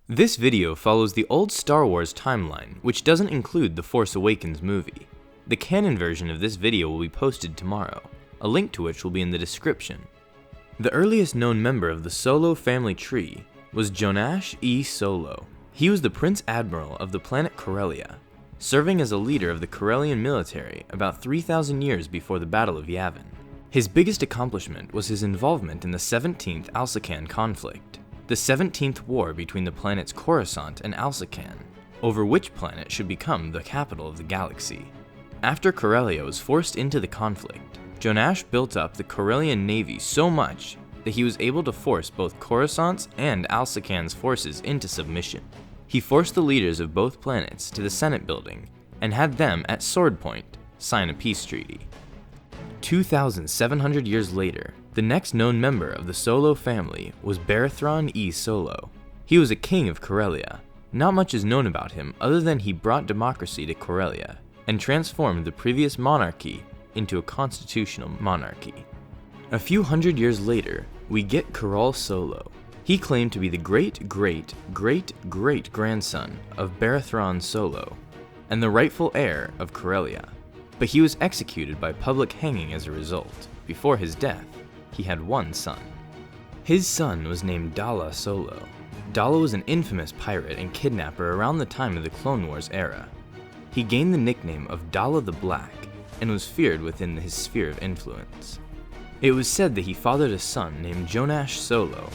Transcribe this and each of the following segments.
This video follows the old Star Wars timeline, which doesn't include the Force Awakens movie. The canon version of this video will be posted tomorrow, a link to which will be in the description. The earliest known member of the Solo family tree was Jana Solo. He was the Prince Admiral of the planet Corellia, serving as a leader of the Corellian military about 3,000 years before the Battle of Yavin. His biggest accomplishment was his involvement in the 17th Alsacan conflict, the 17th war between the planets Coruscant and Alsacan, over which planet should become the capital of the galaxy. After Corellia was forced into the conflict, Jonash built up the Corellian navy so much that he was able to force both Coruscant's and Alsacan's forces into submission. He forced the leaders of both planets to the Senate building and had them at sword point sign a peace treaty. 2,700 years later, the next known member of the Solo family was Anakin Solo. He was a king of Corellia. Not much is known about him other than he brought democracy to Corellia and transformed the previous monarchy into a constitutional monarchy. A few hundred years later, we get Jana Solo. He claimed to be the great-great-great-great-grandson of Anakin Solo and the rightful heir of Corellia. But he was executed by public hanging as a result. Before his death, he had one son. His son was named Jana Solo. Jana was an infamous pirate and kidnapper around the time of the Clone Wars era. He gained the nickname of Jana the Black and was feared within his sphere of influence. It was said that he fathered a son named Jana Solo,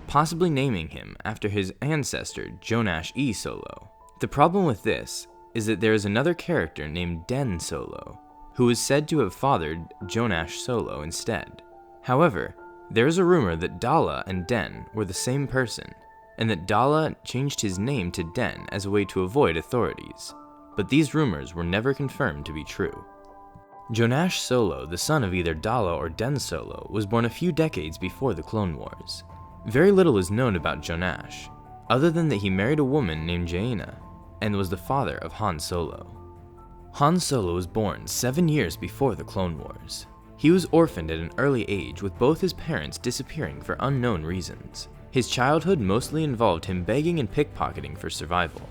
possibly naming him after his ancestor Jana Solo. The problem with this is that there is another character named Jana Solo, who is said to have fathered Jana Solo instead. However, there is a rumor that Jana and Den were the same person, and that Jana changed his name to Den as a way to avoid authorities, but these rumors were never confirmed to be true. Jana Solo, the son of either Jana or Den Solo, was born a few decades before the Clone Wars. Very little is known about Jonash, other than that he married a woman named Jana, and was the father of Han Solo. Han Solo was born 7 years before the Clone Wars. He was orphaned at an early age, with both his parents disappearing for unknown reasons. His childhood mostly involved him begging and pickpocketing for survival,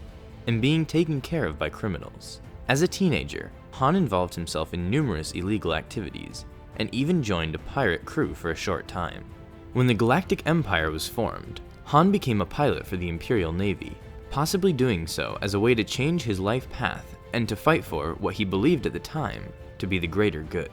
and being taken care of by criminals. As a teenager, Han involved himself in numerous illegal activities, and even joined a pirate crew for a short time. When the Galactic Empire was formed, Han became a pilot for the Imperial Navy, possibly doing so as a way to change his life path and to fight for what he believed at the time to be the greater good.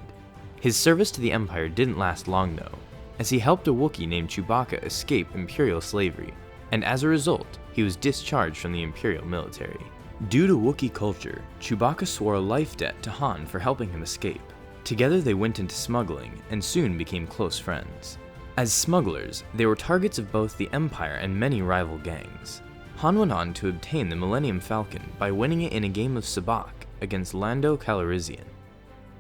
His service to the Empire didn't last long though, as he helped a Wookiee named Chewbacca escape Imperial slavery, and as a result, he was discharged from the Imperial military. Due to Wookiee culture, Chewbacca swore a life debt to Han for helping him escape. Together they went into smuggling and soon became close friends. As smugglers, they were targets of both the Empire and many rival gangs. Han went on to obtain the Millennium Falcon by winning it in a game of sabacc against Lando Calrissian.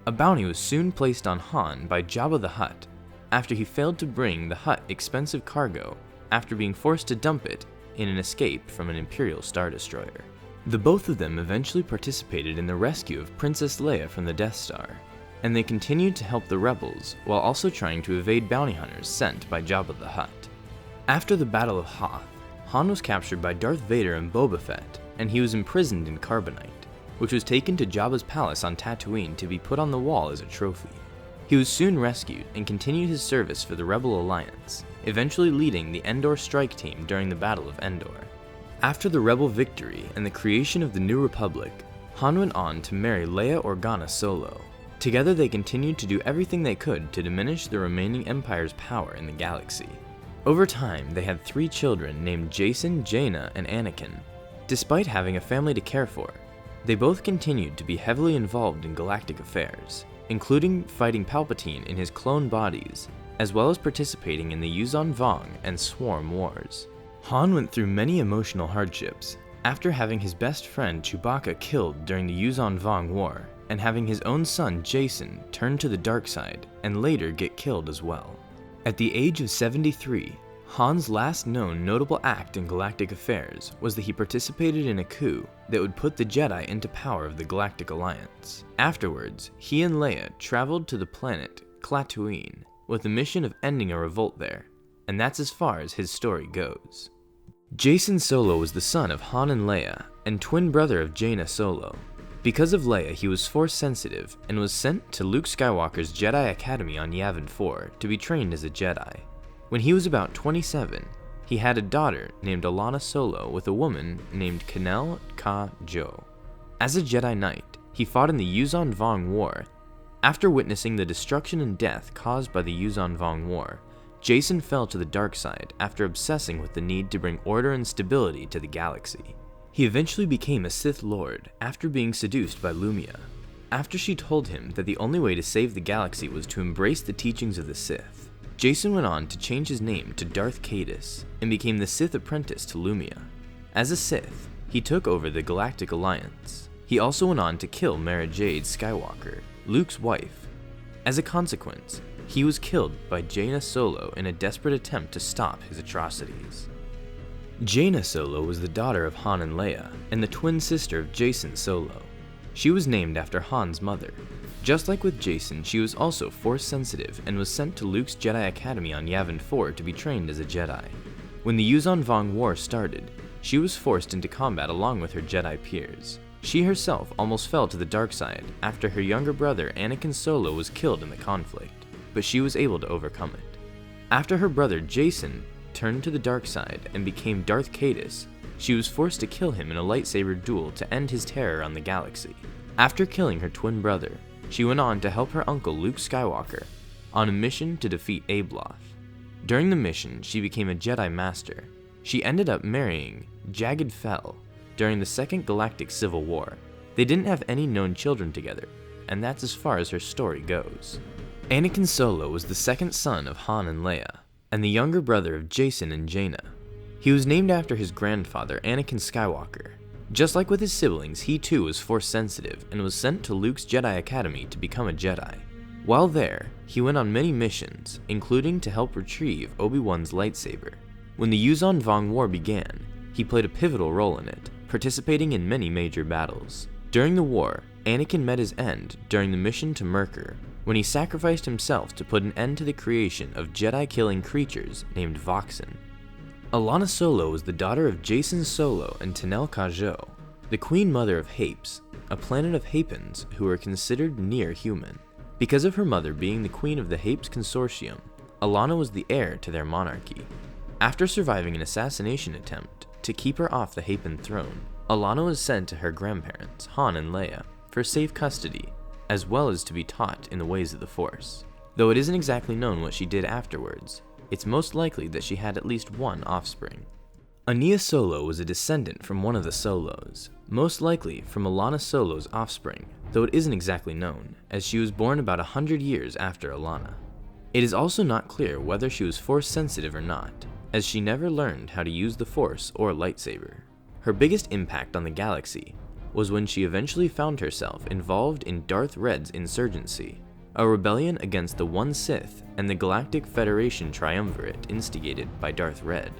A bounty was soon placed on Han by Jabba the Hutt after he failed to bring the Hutt expensive cargo after being forced to dump it in an escape from an Imperial Star Destroyer. The both of them eventually participated in the rescue of Princess Leia from the Death Star, and they continued to help the rebels while also trying to evade bounty hunters sent by Jabba the Hutt. After the Battle of Hoth, Han was captured by Darth Vader and Boba Fett, and he was imprisoned in Carbonite, which was taken to Jabba's palace on Tatooine to be put on the wall as a trophy. He was soon rescued and continued his service for the Rebel Alliance, eventually leading the Endor strike team during the Battle of Endor. After the Rebel victory and the creation of the New Republic, Han went on to marry Leia Organa Solo. Together they continued to do everything they could to diminish the remaining Empire's power in the galaxy. Over time, they had 3 children named Jason, Jaina, and Anakin. Despite having a family to care for, they both continued to be heavily involved in galactic affairs, including fighting Palpatine in his clone bodies, as well as participating in the Yuuzhan Vong and Swarm Wars. Han went through many emotional hardships, after having his best friend Chewbacca killed during the Yuuzhan Vong War, and having his own son Jason turn to the dark side and later get killed as well. At the age of 73, Han's last known notable act in galactic affairs was that he participated in a coup that would put the Jedi into power of the Galactic Alliance. Afterwards, he and Leia traveled to the planet Tatooine with the mission of ending a revolt there, and that's as far as his story goes. Jana Solo was the son of Han and Leia, and twin brother of Jana Solo. Because of Leia, he was Force sensitive and was sent to Luke Skywalker's Jedi Academy on Yavin 4 to be trained as a Jedi. When he was about 27, he had a daughter named Jana Solo with a woman named Kanel Ka-Jo. As a Jedi Knight, he fought in the Yuuzhan Vong War. After witnessing the destruction and death caused by the Yuuzhan Vong War, Jacen fell to the dark side after obsessing with the need to bring order and stability to the galaxy. He eventually became a Sith Lord after being seduced by Lumia. After she told him that the only way to save the galaxy was to embrace the teachings of the Sith, Jacen went on to change his name to Darth Caedus and became the Sith apprentice to Lumia. As a Sith, he took over the Galactic Alliance. He also went on to kill Mara Jade Skywalker, Luke's wife. As a consequence, he was killed by Jana Solo in a desperate attempt to stop his atrocities. Jana Solo was the daughter of Han and Leia, and the twin sister of Jacen Solo. She was named after Han's mother. Just like with Jacen, she was also Force sensitive and was sent to Luke's Jedi Academy on Yavin 4 to be trained as a Jedi. When the Yuuzhan Vong War started, she was forced into combat along with her Jedi peers. She herself almost fell to the dark side after her younger brother Anakin Solo was killed in the conflict, but she was able to overcome it. After her brother Jacen turned to the dark side and became Darth Caedus, she was forced to kill him in a lightsaber duel to end his terror on the galaxy. After killing her twin brother, she went on to help her uncle Luke Skywalker on a mission to defeat Abloth. During the mission, she became a Jedi Master. She ended up marrying Jagged Fel during the Second Galactic Civil War. They didn't have any known children together, and that's as far as her story goes. Anakin Solo was the second son of Han and Leia, and the younger brother of Jacen and Jaina. He was named after his grandfather, Anakin Skywalker. Just like with his siblings, he too was Force sensitive and was sent to Luke's Jedi Academy to become a Jedi. While there, he went on many missions, including to help retrieve Obi-Wan's lightsaber. When the Yuuzhan Vong War began, he played a pivotal role in it, participating in many major battles. During the war, Anakin met his end during the mission to Merkur, when he sacrificed himself to put an end to the creation of Jedi-killing creatures named Voxen. Jana Solo was the daughter of Jacen Solo and Kanel Ka-Jo, the queen mother of Hapes, a planet of Hapans who were considered near human. Because of her mother being the queen of the Hapes Consortium, Alana was the heir to their monarchy. After surviving an assassination attempt to keep her off the Hapan throne, Alana was sent to her grandparents, Han and Leia, for safe custody, as well as to be taught in the ways of the Force. Though it isn't exactly known what she did afterwards, it's most likely that she had at least one offspring. Ania Solo was a descendant from one of the Solos, most likely from Jana Solo's offspring, though it isn't exactly known, as she was born about 100 years after Alana. It is also not clear whether she was Force sensitive or not, as she never learned how to use the Force or lightsaber. Her biggest impact on the galaxy was when she eventually found herself involved in Darth Red's insurgency, a rebellion against the One Sith and the Galactic Federation Triumvirate instigated by Darth Red.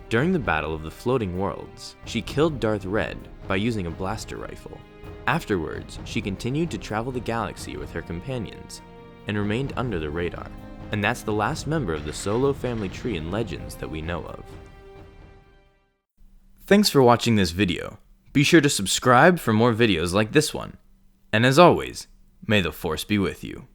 During the Battle of the Floating Worlds, she killed Darth Red by using a blaster rifle. Afterwards, she continued to travel the galaxy with her companions and remained under the radar, and that's the last member of the Solo family tree in Legends that we know of. Thanks for watching this video. Be sure to subscribe for more videos like this one. And as always, may the Force be with you.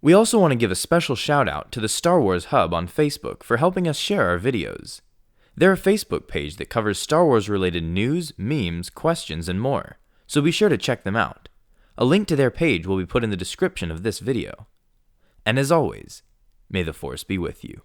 We also want to give a special shout out to the Star Wars Hub on Facebook for helping us share our videos. They're a Facebook page that covers Star Wars related news, memes, questions, and more, so be sure to check them out. A link to their page will be put in the description of this video. And as always, may the Force be with you.